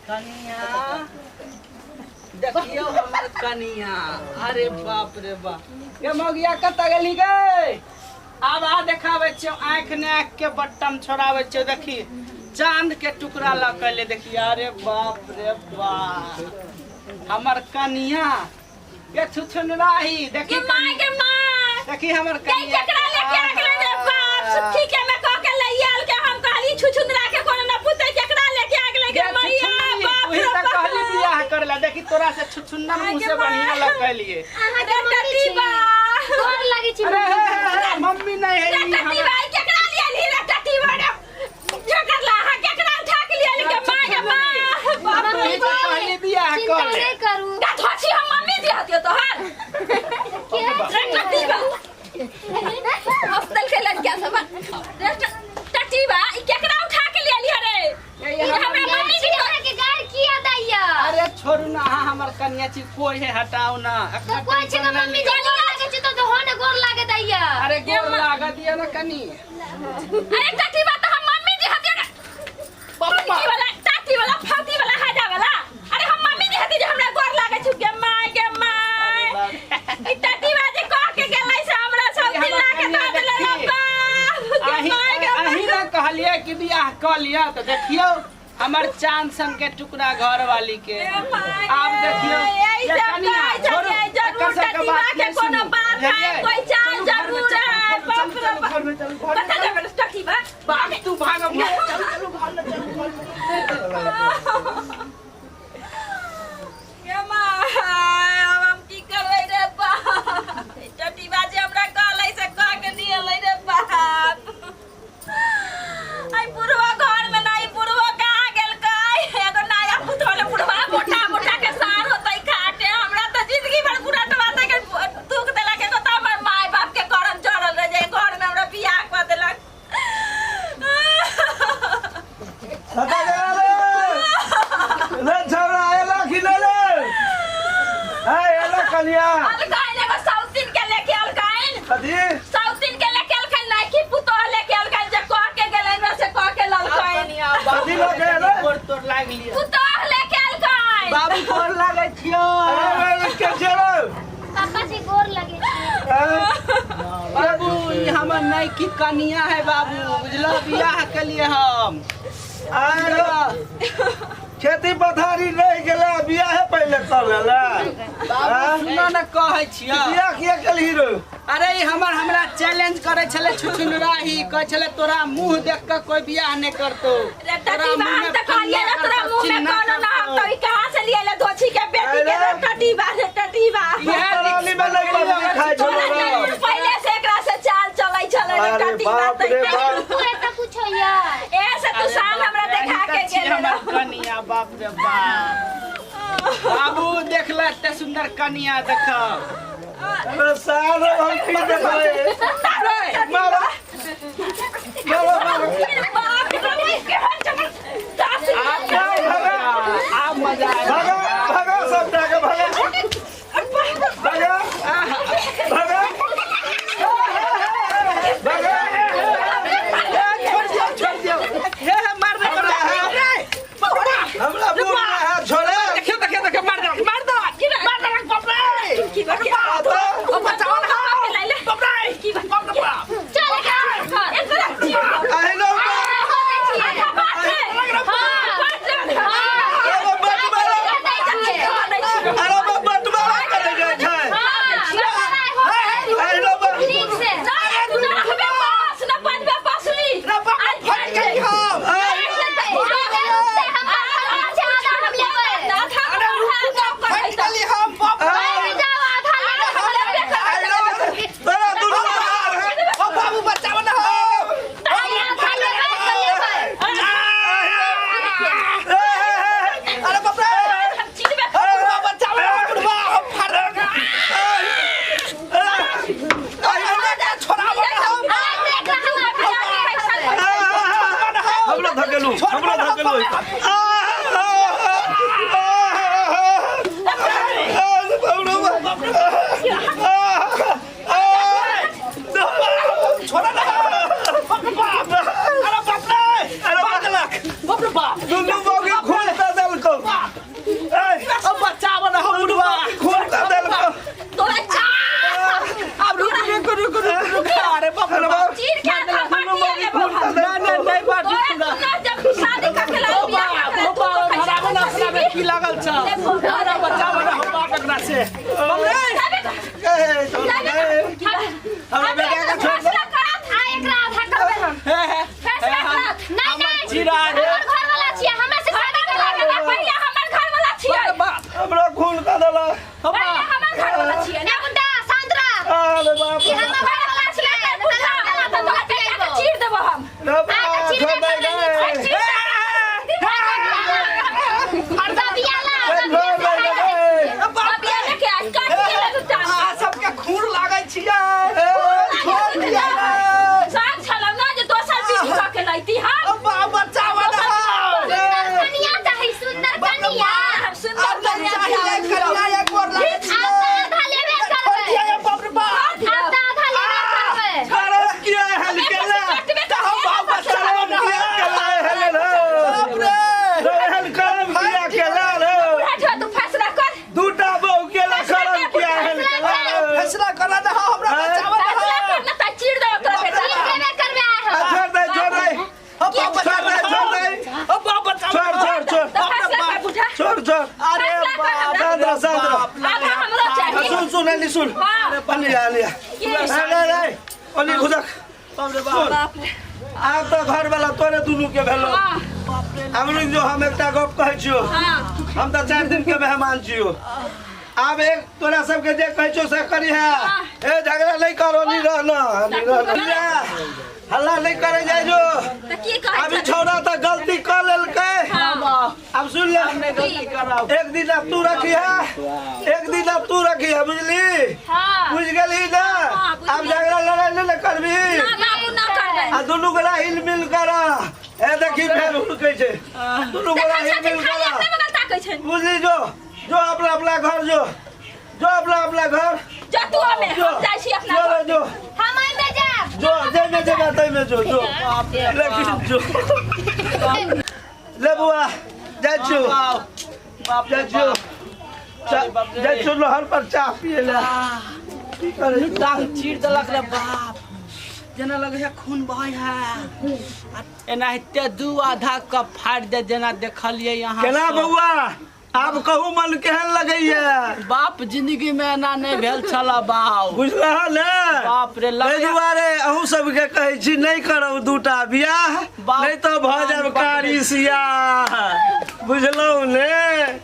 कनिया देखियो हमर कनिया। अरे बाप रे बाप ये मगिया कत गेली गे। आब आ देखावे छ आंख ने आंख के बट्टम छोड़ावे छ। देखी चांद के टुकड़ा लकले देखी। अरे बाप रे बाप हमर कनिया के छुछुनराही देखी माय के माय देखी हमर कनिया केकरा लेके आगले रे बाप सुखी के में कह के लइयाल के हम कहली छुछुनरा के कोन न पुते केकरा लेके आगले गे मैया बाप रे बाप कहली बियाह करला। देखी तोरा से छुछुन्ना मुंह से बढ़िया लगलिए। अरे टटीबा गोर लागी छी। अरे मम्मी नहीं है टटीबा केकरा ले ली रे टटीबा रे जो करला हा केकरा उठा के ले ली के माय के माय बाप रे कहली बियाह कर ले करू का थोची हम मम्मी दी हतियो तोहार के टटीबा हॉस्टल के लड़किया सब टटीबा ई केकरा उठा के ले ली रे ई हमरा मम्मी जी के गाड़ किया दैया। अरे छोड़ू ना हमर कन्या छी कोई है हटाओ ना। तो कोई छी मम्मी जी गोर लागे छी तो होने गोर लागे दैया। अरे गोर लागा दिया ना कनी। अरे टटीबा तो हम मम्मी जी हतिया पप्पा वाला टाटी वाला फाती वाला हाजा वाला। अरे हम मम्मी जी हती जे हमरा गोर लागे छु के माय ई टटीबा जे कह के गेलै से हमरा सब दिन लागे द देले रब्बा अही ना कहलिए कि बियाह कर लिया। तो देखियो हमर चांद सन के टुकड़ा घर वाली के। आप देखियो ये कनिया छोड़ो जरूर टटीबा के कोनो बात है कोई चांद जरूर है बाप रे बाप। बता दे बेटा टटीबा बाप तू भाग चलो घर में चलो के माय अब हम की करबै रे बाप। टटीबा जे हमरा कहलै से कह के दियलै रे बाप। आई पुरवा घर में नहीं पुरवा कहाँ गेल कै एगो नया पुतोले पुरवा मोटा मोटा के सार होतै खाटे। हमरा तो जिंदगी भर पूरा टमाटर के दुख देला के तो हमर माय बाप के करम जड़ल रह जाए घर में हमरा बियाह कर देलक। सदा रे छोरा आएला कि नहीं रे। ए एला कनिया अलगाइन एगो साउथिन के लेके अलगाइन कथी साउथिन के लेके अलगाइन नहीं कि पुतो लेके अलगाइन जे कह के गेलै न से कह के ललकाइन कनिया बाबू लोगे रे गोर तोड़ लाग लिया। पुतो लेके अलगाइन बाबू गोर लागे छियो। अरे के चलो पापा जी गोर लगे छी। बाबू ई हमर नहीं की कनिया है बाबू बुझलो बियाह के लिए हम। अरे खेती पथारी नहीं गेला बियाह है पहले कर लेला। बाबू सुनो न कहै छियो बियाह किया केलही रे। अरे ई हमरा चैलेंज करे छले छुछुनराही कह छले तोरा मुंह देख के कोई बियाह नहीं करतो। रे टटीबा हम त कहलिए ना तोरा मुंह में कोनो ना तो ई कहां से लिए ले धोची के बेटी के रे टटीबा रे टटीबा पराली में नहीं पबजी खाए छोरा। पहले से एकरा से चाल चलै छले रे अरे टटीबा बाप रे बाप। तू एता पूछो यार ऐसे तू शाम हमरा देखा के गेल हमर कनिया बाप रे बाप। बाबू देखला एते सुंदर कनिया देख। अरे साल हम की देखले मारो मारो मारो बाप रे के आ मजा भगा भगा सब जाके भगा भगा भगा भगा छोड़ दियो हे मार दे हमरा बुआ हाथ छोड़े देखियो मार दो बाप रे की बात ओ बचाओ ना बाप रे की बात चल का आई नो अरे बाबा तुम्हारा करे गए थे आई नो ठीक से तू ना हमें पास ना बन में पासली ना बाप फट गई हम। फट गई हम बाप बड़ा दुश्मन है ओ बाबू बचाओ ना हो। अरे बाप रे ओ बचाओ ना बुढ़वा हम फट छोड़ा हमरा धकेलू छोड़ा ना अरे बाप रे दुनू बाबू खोल दे देलको की लागल छ अरे बचाव रे हो बाप एकरा से बाप रे हमरा बेटा के छोड़ दे एकरा आधा करबे हम फैसला करत नहीं चिराग हमर घर वाला छियै हमरा से शादी करा के पहिले हमर घर वाला छियै हमरा खून का देला पहिले हमर घर वाला छियै ना गुंडा सांद्रा अरे बाप ई हमर घर वाला छियै बुझा तो चीर देबो हम रे बाप छोड़ दे अर्धा बियाला बियाला के आज काट के ले दुटा सबके खून लागै छियै छोड़ दिया साथ छलम ना जे दोसर बीच के लैती हम बाप बचाव रे कनिया चाही सुंदर कनिया हम सुंदर कनिया कन्या एक बार लागै छियै आधा लेबे करबै बाप रे बाप आधा लेबे करबै अरे किया हल केला हम बाप बचाव किया केला हल रे हल काम किया केला रे बैठो तू फैसला कर दूटा बहू केला करम किया हल केला फैसला करा दे हमरा बचाव फैसला कर ना त चीर दो तोरा बेटा लेबे करबै छोड़ दे छोड़ दे बाप बचाव छोड़ अरे बाप आधा हमरा चाहिए सुन सुन हाँ। लिया नहीं ओली खुदक बाप रे सुन बाप आप तो घर वाला तोरे दुनू के भेलो हम लोग जो हम एकटा गप कहै छियो हम तो 4 दिन के मेहमान छियो आब एक तोरा सबके जे कहै छो से करी है ए झगड़ा नहीं करो नहीं रहना हल्ला नहीं करे जाय जो त की कहै अभी छोड़ा तो गलती कर लेलकै अब सुन ले हमने गलती कराओ एक दिन अब तू रखी है बुझली हां बुझ गेली ना अब झगड़ा लड़ाई नहीं करबी ना करबै आ दुनू गोरा हिल मिल कर ए देखी फेर हुड़कै छै दुनू गोरा हिल मिल कर बुझली जो अपना घर जो अपना घर जा तू हमें जो हम जाइ छी अपना जो जो हम आई में जा जो जेमे जगह तै में जो लेकिन जो ले बुआ जाइ छो बाप रे जाइ छो नहर पर चाह पिए ले की करे टांग चीर देलक रे बाप जेना लगे है खून बहै है एनाहिते दू आधा कप फाड़ दे जेना देखलिए यहाँ केना बउआ आब कहू मन केहन लगैया बाप जिंदगी में एना नहीं भेल छला बाप बुझला ने बाप रे ताहि लगे दुआरे अहूँ सबके कहै छी नहीं करब दूटा बियाह बाप नहीं तो भऽ जायब कारी सियाह बुझलौ ने।